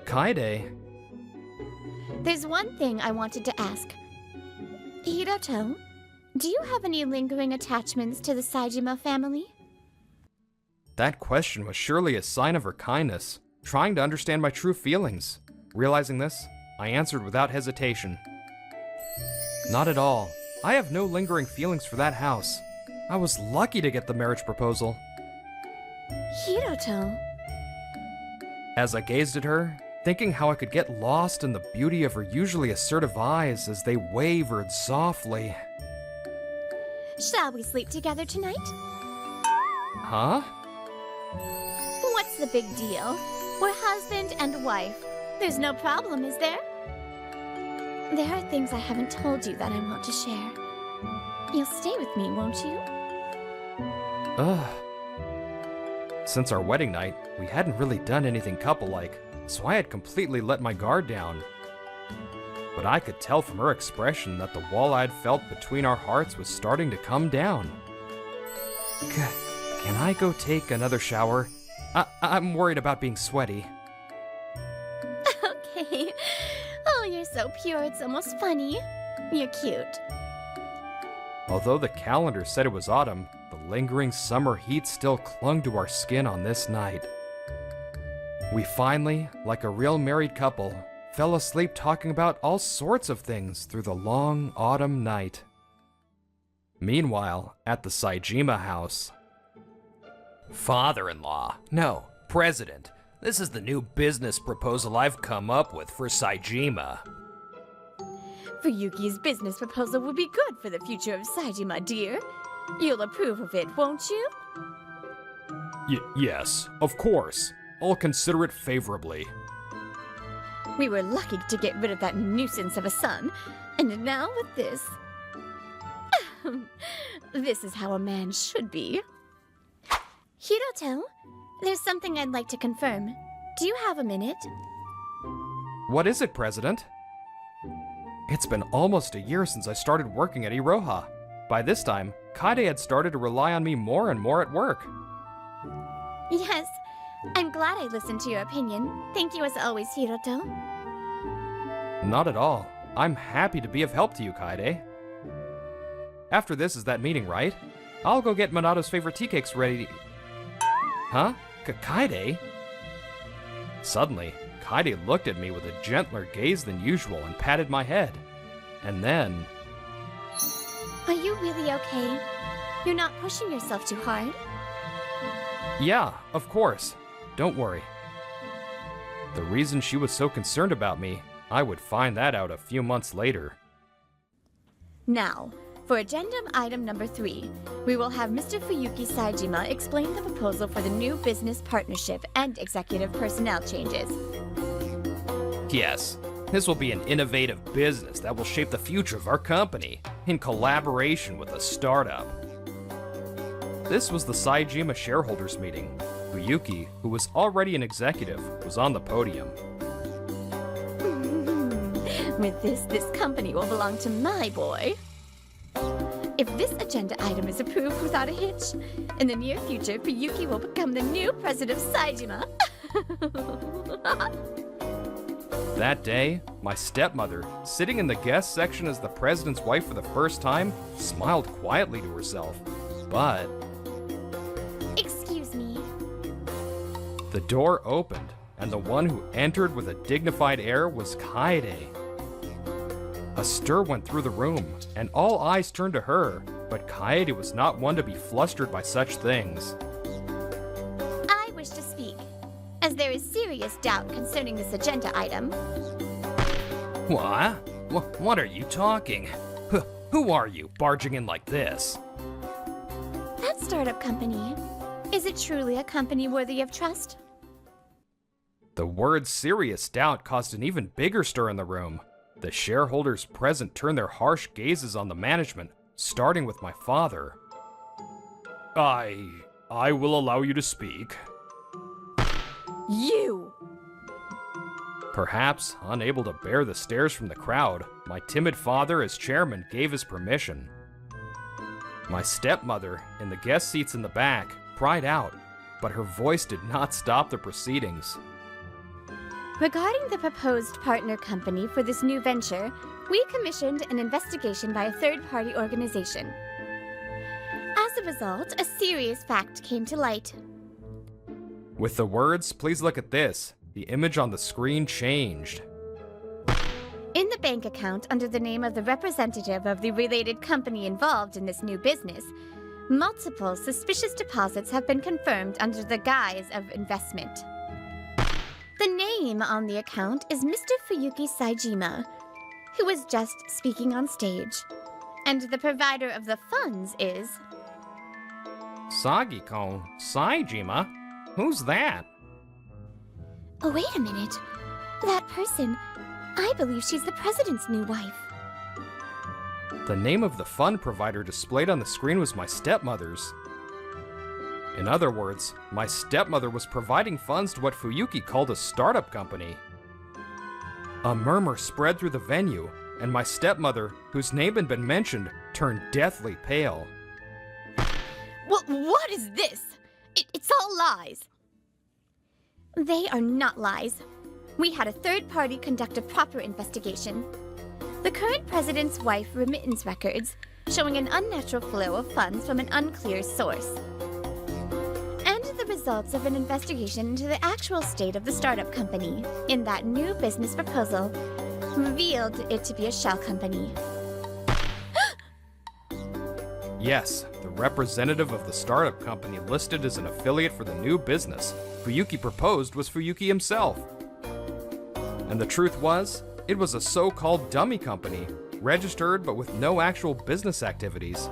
Kaede. There's one thing I wanted to ask. Hiroto, do you have any lingering attachments to the Saejima family? That question was surely a sign of her kindness, trying to understand my true feelings. Realizing this, I answered without hesitation. Not at all. I have no lingering feelings for that house. I was lucky to get the marriage proposal. Hiroto. As I gazed at her, thinking how I could get lost in the beauty of her usually assertive eyes as they wavered softly. Shall we sleep together tonight? Huh? What's the big deal? We're husband and wife. There's no problem, is there? There are things I haven't told you that I want to share. You'll stay with me, won't you? Since our wedding night, we hadn't really done anything couple-like, so I had completely let my guard down. But I could tell from her expression that the wall I'd felt between our hearts was starting to come down. Can I go take another shower? I'm worried about being sweaty. Okay. Oh, you're so pure, it's almost funny. You're cute. Although the calendar said it was autumn, the lingering summer heat still clung to our skin on this night. We finally, like a real married couple, fell asleep talking about all sorts of things through the long autumn night. Meanwhile, at the Saejima house. Father-in-law. No, president. This is the new business proposal I've come up with for Saejima. Fuyuki's business proposal would be good for the future of Saejima, dear. You'll approve of it, won't you? Yes, of course. I'll consider it favorably. We were lucky to get rid of that nuisance of a son, and now with this. This is how a man should be. Hiroto, there's something I'd like to confirm. Do you have a minute? What is it, President? It's been almost a year since I started working at Iroha. By this time, Kaede had started to rely on me more and more at work. Yes, I'm glad I listened to your opinion. Thank you as always, Hiroto. Not at all. I'm happy to be of help to you, Kaede. After this is that meeting, right? I'll go get Monato's favorite tea cakes ready. Huh? Kaede? Suddenly, Kaede looked at me with a gentler gaze than usual and patted my head. And then... Are you really okay? You're not pushing yourself too hard? Yeah, of course. Don't worry. The reason she was so concerned about me, I would find that out a few months later. Now, for addendum item number 3, we will have Mr. Fuyuki Saejima explain the proposal for the new business partnership and executive personnel changes. Yes, this will be an innovative business that will shape the future of our company, in collaboration with a startup. This was the Saejima shareholders meeting. Fuyuki, who was already an executive, was on the podium. With this company will belong to my boy. If this agenda item is approved without a hitch, in the near future, Fuyuki will become the new president of Saejima. That day, my stepmother, sitting in the guest section as the president's wife for the first time, smiled quietly to herself. But... Excuse me. the door opened, and the one who entered with a dignified air was Kaede. A stir went through the room, and all eyes turned to her, but Kaede was not one to be flustered by such things. I wish to speak, as there is serious doubt concerning this agenda item. What? What are you talking? Who are you, barging in like this? That startup company, is it truly a company worthy of trust? The word serious doubt caused an even bigger stir in the room. The shareholders present turned their harsh gazes on the management, starting with my father. I will allow you to speak. You! Perhaps unable to bear the stares from the crowd, my timid father as chairman gave his permission. My stepmother, in the guest seats in the back, cried out, but her voice did not stop the proceedings. Regarding the proposed partner company for this new venture, we commissioned an investigation by a third-party organization. As a result, a serious fact came to light. With the words, "Please look at this," the image on the screen changed. In the bank account under the name of the representative of the related company involved in this new business, multiple suspicious deposits have been confirmed under the guise of investment. The name on the account is Mr. Fuyuki Saejima, who was just speaking on stage. And the provider of the funds is... Sagiko Saejima? Who's that? Oh, wait a minute. That person, I believe she's the president's new wife. The name of the fund provider displayed on the screen was my stepmother's. In other words, my stepmother was providing funds to what Fuyuki called a startup company. A murmur spread through the venue, and my stepmother, whose name had been mentioned, turned deathly pale. What is this? It's all lies. They are not lies. We had a third party conduct a proper investigation. The current president's wife remittance records showing an unnatural flow of funds from an unclear source. And the results of an investigation into the actual state of the startup company in that new business proposal revealed it to be a shell company. Yes, the representative of the startup company listed as an affiliate for the new business Fuyuki proposed was Fuyuki himself. And the truth was, it was a so-called dummy company, registered but with no actual business activities.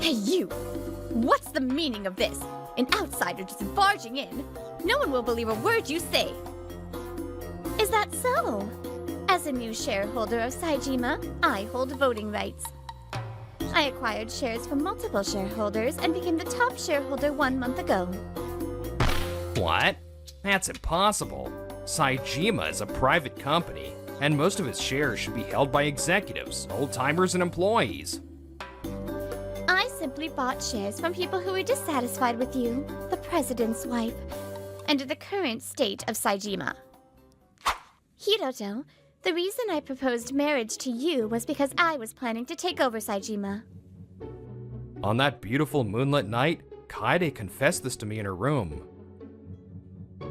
Hey you! What's the meaning of this? An outsider just barging in? No one will believe a word you say. Is that so? As a new shareholder of Saejima, I hold voting rights. I acquired shares from multiple shareholders and became the top shareholder 1 month ago. What? That's impossible. Saejima is a private company, and most of its shares should be held by executives, old-timers, and employees. I simply bought shares from people who were dissatisfied with you, the president's wife, and the current state of Saejima. Hiroto, the reason I proposed marriage to you was because I was planning to take over Saejima. On that beautiful moonlit night, Kaede confessed this to me in her room.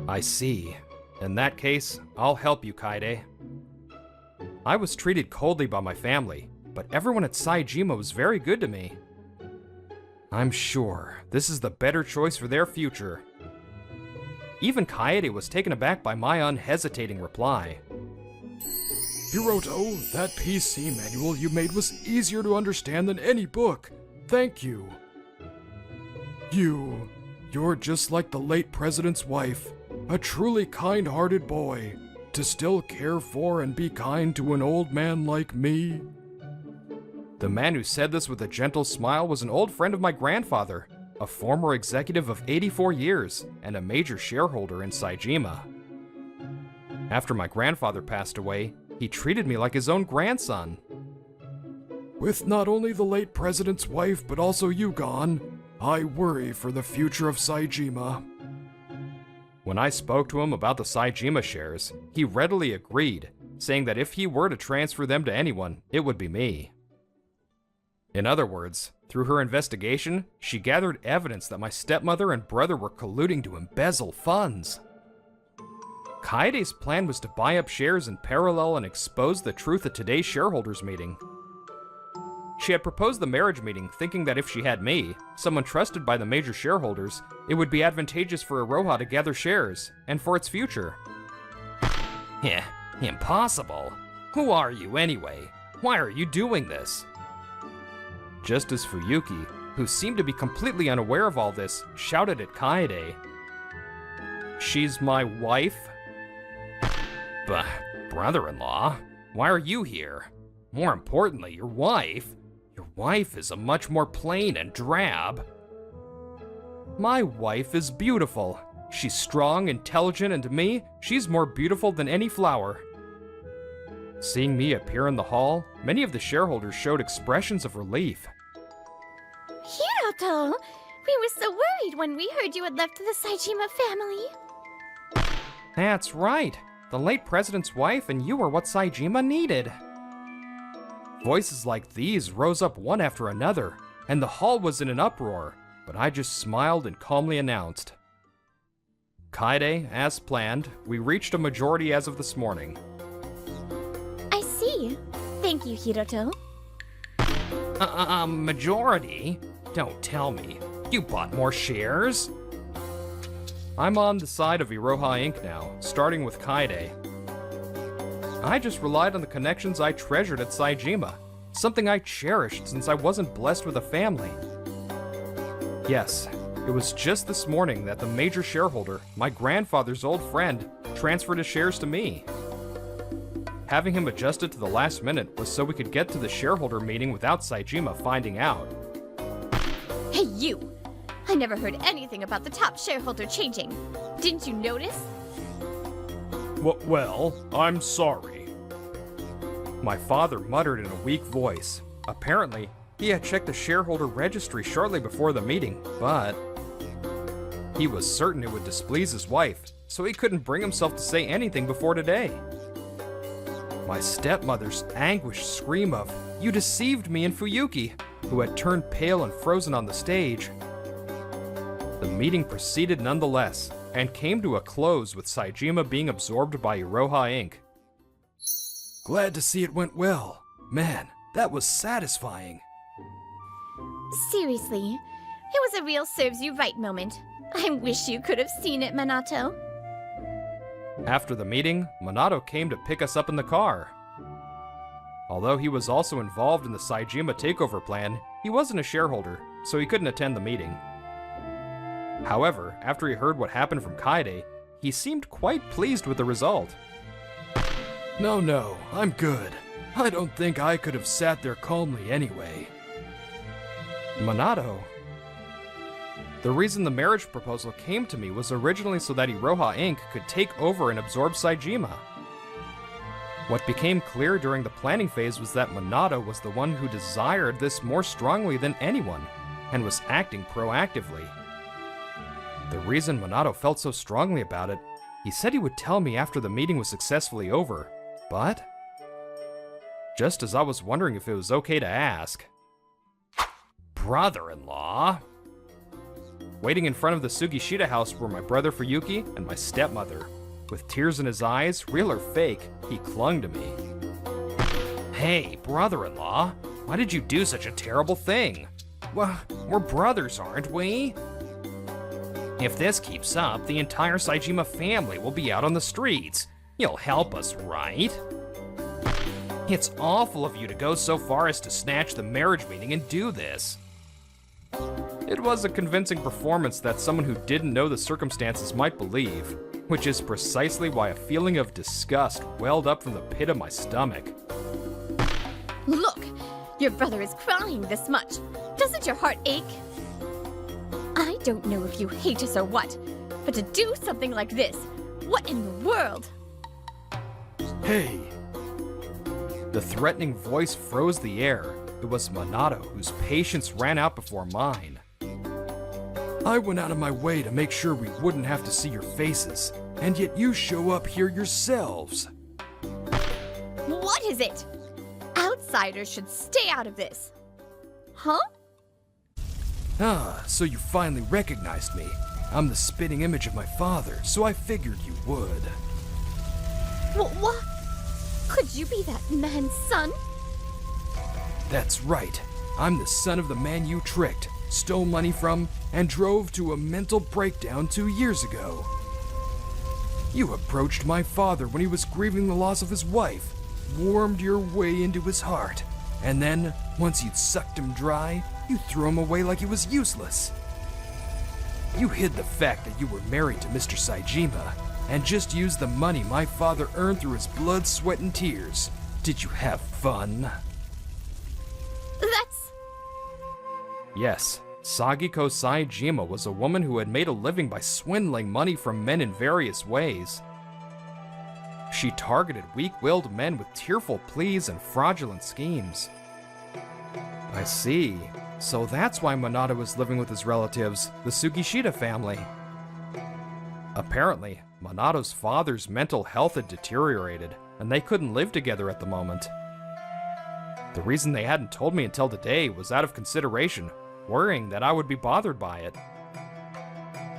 I see. In that case, I'll help you, Kaede. I was treated coldly by my family, but everyone at Saejima was very good to me. I'm sure this is the better choice for their future. Even Kaede was taken aback by my unhesitating reply. Hiroto, that PC manual you made was easier to understand than any book. Thank you. You're just like the late president's wife, a truly kind-hearted boy, to still care for and be kind to an old man like me. The man who said this with a gentle smile was an old friend of my grandfather, a former executive of 84 years and a major shareholder in Saejima. After my grandfather passed away, he treated me like his own grandson. With not only the late president's wife, but also you gone, I worry for the future of Saejima. When I spoke to him about the Saejima shares, he readily agreed, saying that if he were to transfer them to anyone, it would be me. In other words, through her investigation, she gathered evidence that my stepmother and brother were colluding to embezzle funds. Kaede's plan was to buy up shares in parallel and expose the truth at today's shareholders meeting. She had proposed the marriage meeting thinking that if she had me, someone trusted by the major shareholders, it would be advantageous for Iroha to gather shares, and for its future. Yeah, impossible. Who are you anyway? Why are you doing this? Just as Fuyuki, who seemed to be completely unaware of all this, shouted at Kaede. She's my wife? Brother-in-law, why are you here? More importantly, your wife. Your wife is a much more plain and drab. My wife is beautiful. She's strong, intelligent, and to me, she's more beautiful than any flower. Seeing me appear in the hall, many of the shareholders showed expressions of relief. Hiroto! We were so worried when we heard you had left the Saejima family. That's right. The late president's wife and you were what Saejima needed. Voices like these rose up one after another, and the hall was in an uproar, but I just smiled and calmly announced. Kaede, as planned, we reached a majority as of this morning. I see. Thank you, Hiroto. Majority? Don't tell me. You bought more shares? I'm on the side of Iroha Inc. now, starting with Kaede. I just relied on the connections I treasured at Saejima, something I cherished since I wasn't blessed with a family. Yes, it was just this morning that the major shareholder, my grandfather's old friend, transferred his shares to me. Having him adjusted to the last minute was so we could get to the shareholder meeting without Saejima finding out. Hey, you! I never heard anything about the top shareholder changing. Didn't you notice? Well, I'm sorry. My father muttered in a weak voice. Apparently, he had checked the shareholder registry shortly before the meeting, but he was certain it would displease his wife, so he couldn't bring himself to say anything before today. My stepmother's anguished scream of, "You deceived me," and Fuyuki, who had turned pale and frozen on the stage. The meeting proceeded nonetheless, and came to a close with Saejima being absorbed by Iroha Inc. Glad to see it went well. Man, that was satisfying. Seriously, it was a real serves you right moment. I wish you could have seen it, Minato. After the meeting, Minato came to pick us up in the car. Although he was also involved in the Saejima takeover plan, he wasn't a shareholder, so he couldn't attend the meeting. However, after he heard what happened from Kaede, he seemed quite pleased with the result. No, I'm good. I don't think I could have sat there calmly anyway. Minato. The reason the marriage proposal came to me was originally so that Iroha Inc. could take over and absorb Saejima. What became clear during the planning phase was that Minato was the one who desired this more strongly than anyone, and was acting proactively. The reason Minato felt so strongly about it, he said he would tell me after the meeting was successfully over, but just as I was wondering if it was okay to ask, Brother-in-law? waiting in front of the Sugishita house were my brother Fuyuki and my stepmother. With tears in his eyes, real or fake, he clung to me. Hey, brother-in-law, why did you do such a terrible thing? Well, we're brothers, aren't we? If this keeps up, the entire Saejima family will be out on the streets. You'll help us, right? It's awful of you to go so far as to snatch the marriage meeting and do this. It was a convincing performance that someone who didn't know the circumstances might believe, which is precisely why a feeling of disgust welled up from the pit of my stomach. Look, your brother is crying this much. Doesn't your heart ache? I don't know if you hate us or what, but to do something like this, what in the world? Hey, The threatening voice froze the air. It was Minato, whose patience ran out before mine. I went out of my way to make sure we wouldn't have to see your faces, and yet you show up here yourselves. What is it? Outsiders should stay out of this. Huh? Ah, so you finally recognized me. I'm the spitting image of my father, so I figured you would. What? Could you be that man's son? That's right. I'm the son of the man you tricked, stole money from, and drove to a mental breakdown 2 years ago. You approached my father when he was grieving the loss of his wife, warmed your way into his heart, and then, once you'd sucked him dry, you threw him away like he was useless. You hid the fact that you were married to Mr. Saejima, and just used the money my father earned through his blood, sweat, and tears. Did you have fun? That's... Yes, Sagiko Saejima was a woman who had made a living by swindling money from men in various ways. She targeted weak-willed men with tearful pleas and fraudulent schemes. I see. So that's why Minato was living with his relatives, the Sugishita family. Apparently, Minato's father's mental health had deteriorated, and they couldn't live together at the moment. The reason they hadn't told me until today was out of consideration, worrying that I would be bothered by it.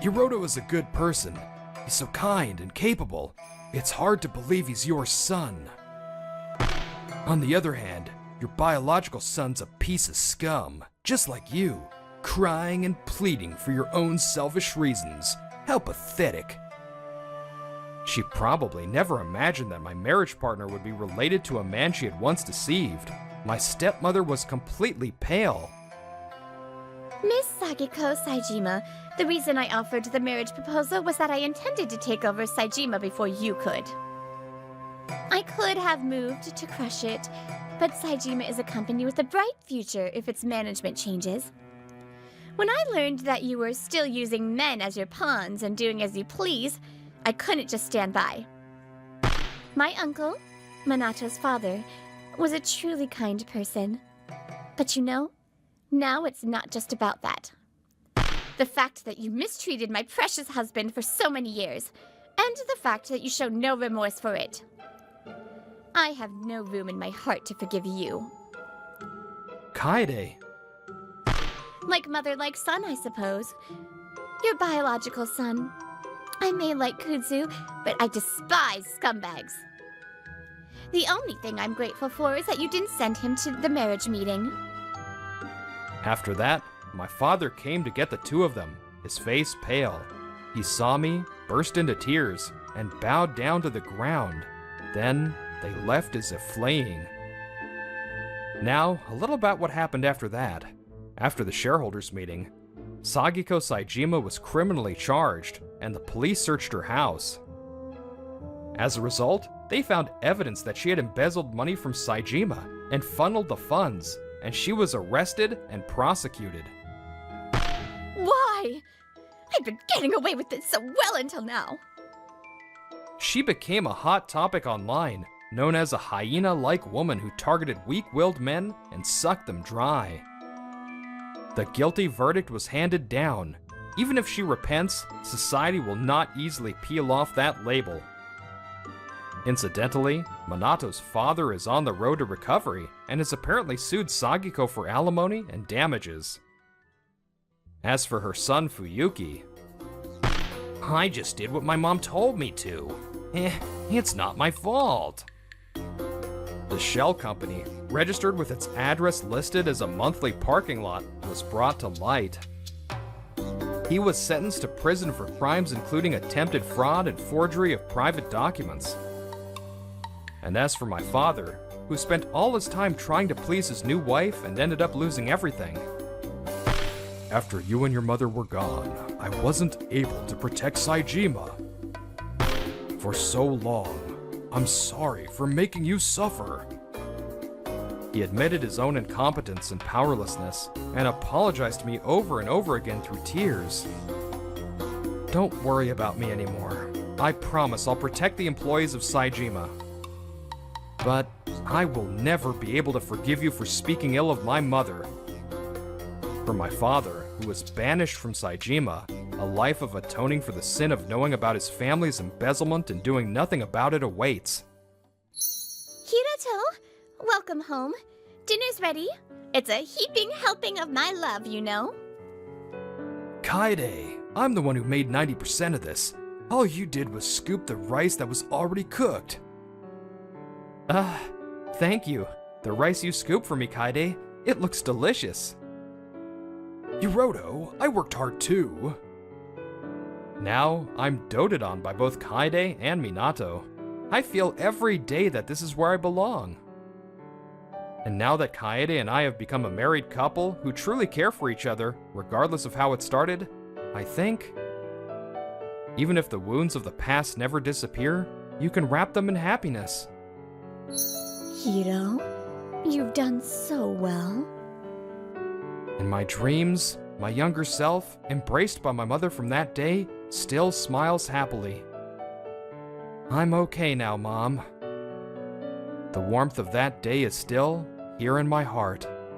Hiroto is a good person. He's so kind and capable. It's hard to believe he's your son. On the other hand, your biological son's a piece of scum, just like you, crying and pleading for your own selfish reasons. How pathetic. She probably never imagined that my marriage partner would be related to a man she had once deceived. My stepmother was completely pale. Miss Sagiko Saejima, the reason I offered the marriage proposal was that I intended to take over Saejima before you could. I could have moved to crush it, but Saejima is a company with a bright future if its management changes. When I learned that you were still using men as your pawns and doing as you please, I couldn't just stand by. My uncle, Minato's father, was a truly kind person. But you know, now it's not just about that. The fact that you mistreated my precious husband for so many years, and the fact that you show no remorse for it. I have no room in my heart to forgive you. Kaede. Like mother, like son, I suppose. Your biological son. I may like Kudzu, but I despise scumbags. The only thing I'm grateful for is that you didn't send him to the marriage meeting. After that, my father came to get the two of them, his face pale. He saw me, burst into tears, and bowed down to the ground. Then they left as if fleeing. Now, a little about what happened after that. After the shareholders' meeting, Sagiko Saejima was criminally charged, and the police searched her house. As a result, they found evidence that she had embezzled money from Saejima and funneled the funds, and she was arrested and prosecuted. Why? I've been getting away with it so well until now. She became a hot topic online, known as a hyena-like woman who targeted weak-willed men and sucked them dry. The guilty verdict was handed down. Even if she repents, society will not easily peel off that label. Incidentally, Minato's father is on the road to recovery and has apparently sued Sagiko for alimony and damages. As for her son Fuyuki, I just did what my mom told me to. It's not my fault. the shell company, registered with its address listed as a monthly parking lot, was brought to light. He was sentenced to prison for crimes including attempted fraud and forgery of private documents. And as for my father, who spent all his time trying to please his new wife and ended up losing everything. After you and your mother were gone, I wasn't able to protect Saejima. For so long, I'm sorry for making you suffer. He admitted his own incompetence and powerlessness, and apologized to me over and over again through tears. Don't worry about me anymore. I promise I'll protect the employees of Saejima. But I will never be able to forgive you for speaking ill of my mother. For my father, who was banished from Saejima, a life of atoning for the sin of knowing about his family's embezzlement and doing nothing about it awaits. Hiroto, welcome home. Dinner's ready. It's a heaping helping of my love, you know. Kaede, I'm the one who made 90% of this. All you did was scoop the rice that was already cooked. Thank you. The rice you scooped for me, Kaede, it looks delicious. Hiroto, I worked hard too. Now, I'm doted on by both Kaede and Minato. I feel every day that this is where I belong. And now that Kaede and I have become a married couple who truly care for each other, regardless of how it started, I think, even if the wounds of the past never disappear, you can wrap them in happiness. Hiro, you've done so well. In my dreams, my younger self, embraced by my mother from that day, still smiles happily. I'm okay now, Mom. The warmth of that day is still here in my heart.